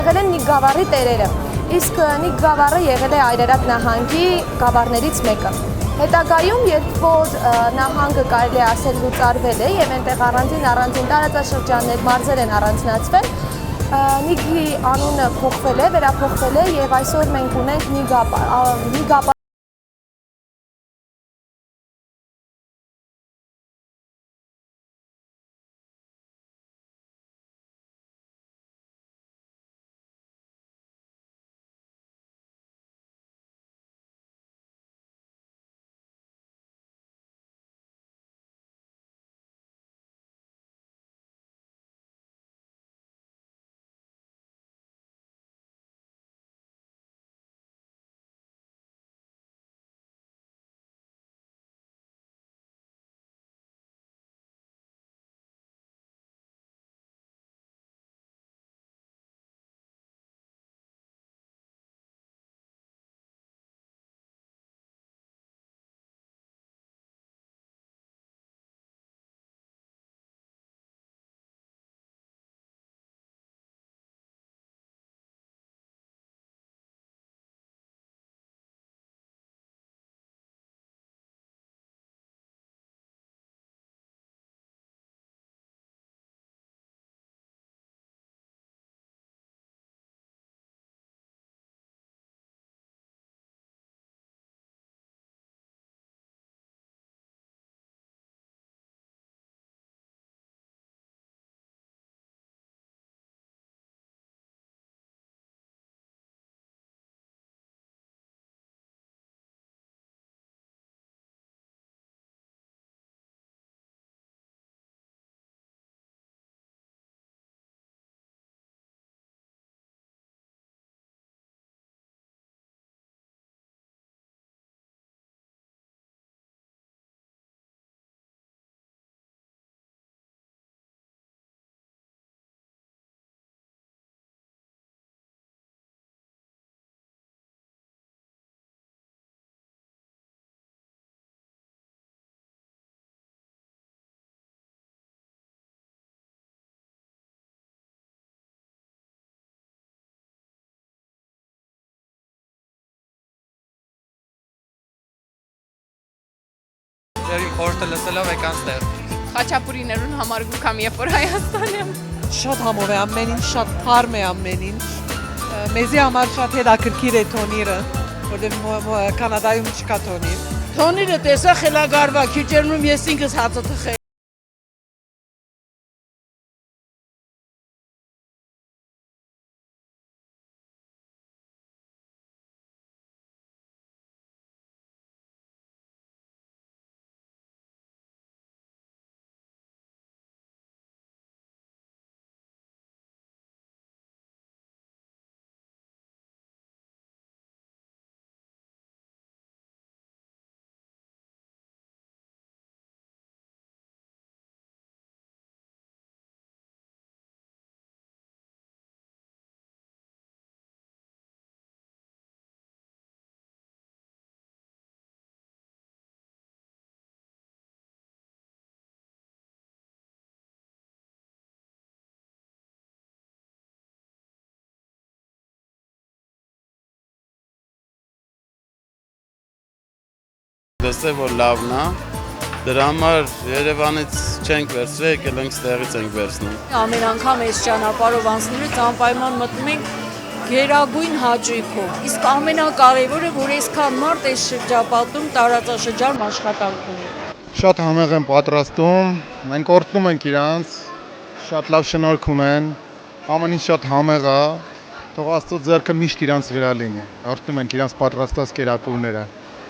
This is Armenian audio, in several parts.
եղել են Նիկ գավառի տերերը, իսկ Նիկ գավառը եղել է Այրարատ նահանգի գավառներից մեկը։ Հետագայում, երբ որ նահանգը կարելի է ասել լուծարվել է եւ այնտեղ առանձին տարածաշրջաններ, մարզեր են առանձնացվել, Նիգի անունը փոխվել է, վերափոխվել է եւ այսօր մենք ունենք Նիգ Իմ խորհուրդը լսելով եկան ստեղ։ Խաչապուրիներուն համար գուքամ, երբ որ Հայաստան եմ։ Շատ համով է ամեն ինչ, շատ թարմ է ամեն ինչ։ Մեզի համար շատ հետաքրքիր է թոնիրը, որտեղ Կանադայում չկա թոնիր։ Թոնիրը տեսա խելագարվա, քիչերնում ես ինքս հացը թխեի։ Դեսե որ լավն է, դրա համար Երևանից չենք վերցրել, եկել ենք ստեղից ենք վերցնում։ Ամեն անգամ այս ճանապարհով անցնելուց անպայման մտնում ենք գերագույն հաճույքով։ Իսկ ամենակարևորը, որ այսքան մարդ այս շրջապատում տարածաշրջան աշխատանք ունի։ Շատ համեղ են պատրաստում, մենք օրհնում ենք իրանց, շատ լավ շնորհք ունեն, ամեն ինչ շատ համեղ է, թող Աստծո ձեռքը միշտ իրանց վրա լինի։ Օրհնում ենք իրանց պատրաստած կերակուրները։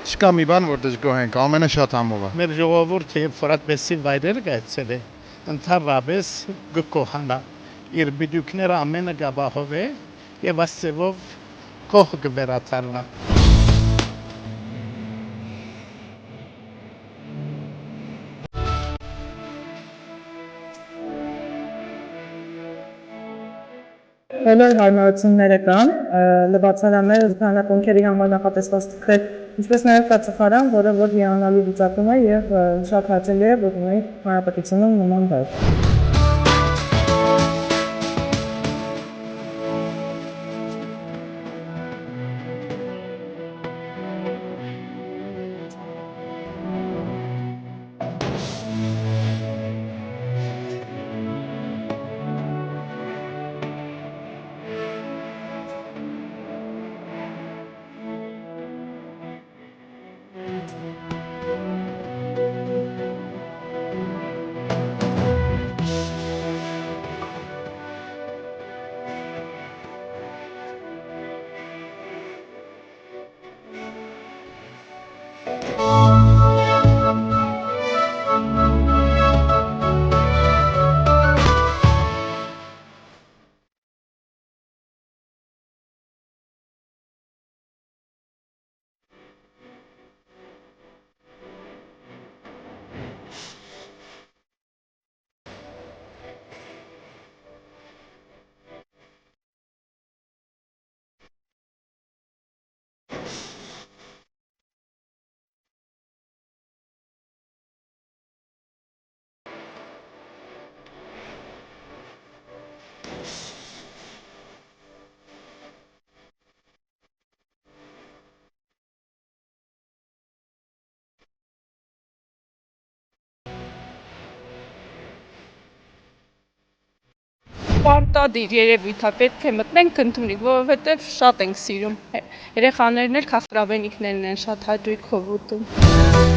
Չկա մի բան, որ դժգոհ ենք, ամենը շատ համով է։ Մեր ժողովուրդը ֆորատբեսի վայրերը գայցել է, ընդհանրապես գկոհանա։ Իր բիդուկները ամենը գաբահով է եւ ասцевով կող գվերաթարնա։ Բոլոր հարմարությունները կան, լվացարանները, զբաղանակոնքերի համար նախատեսված թքեր, ինչպես նաև կա ծխարան, որը որ հիանալի լուծակում է եւ շատ հաճելի է, որ ունի հանրապետությունում նման վայր։ Պարտադիր երևույթ է, պետք է մտնենք քննունիկ, որովհետև շատ ենք սիրում։ Երեխաներն էլ քաղցրավենիքներն են շատ հաճույքով ուտում։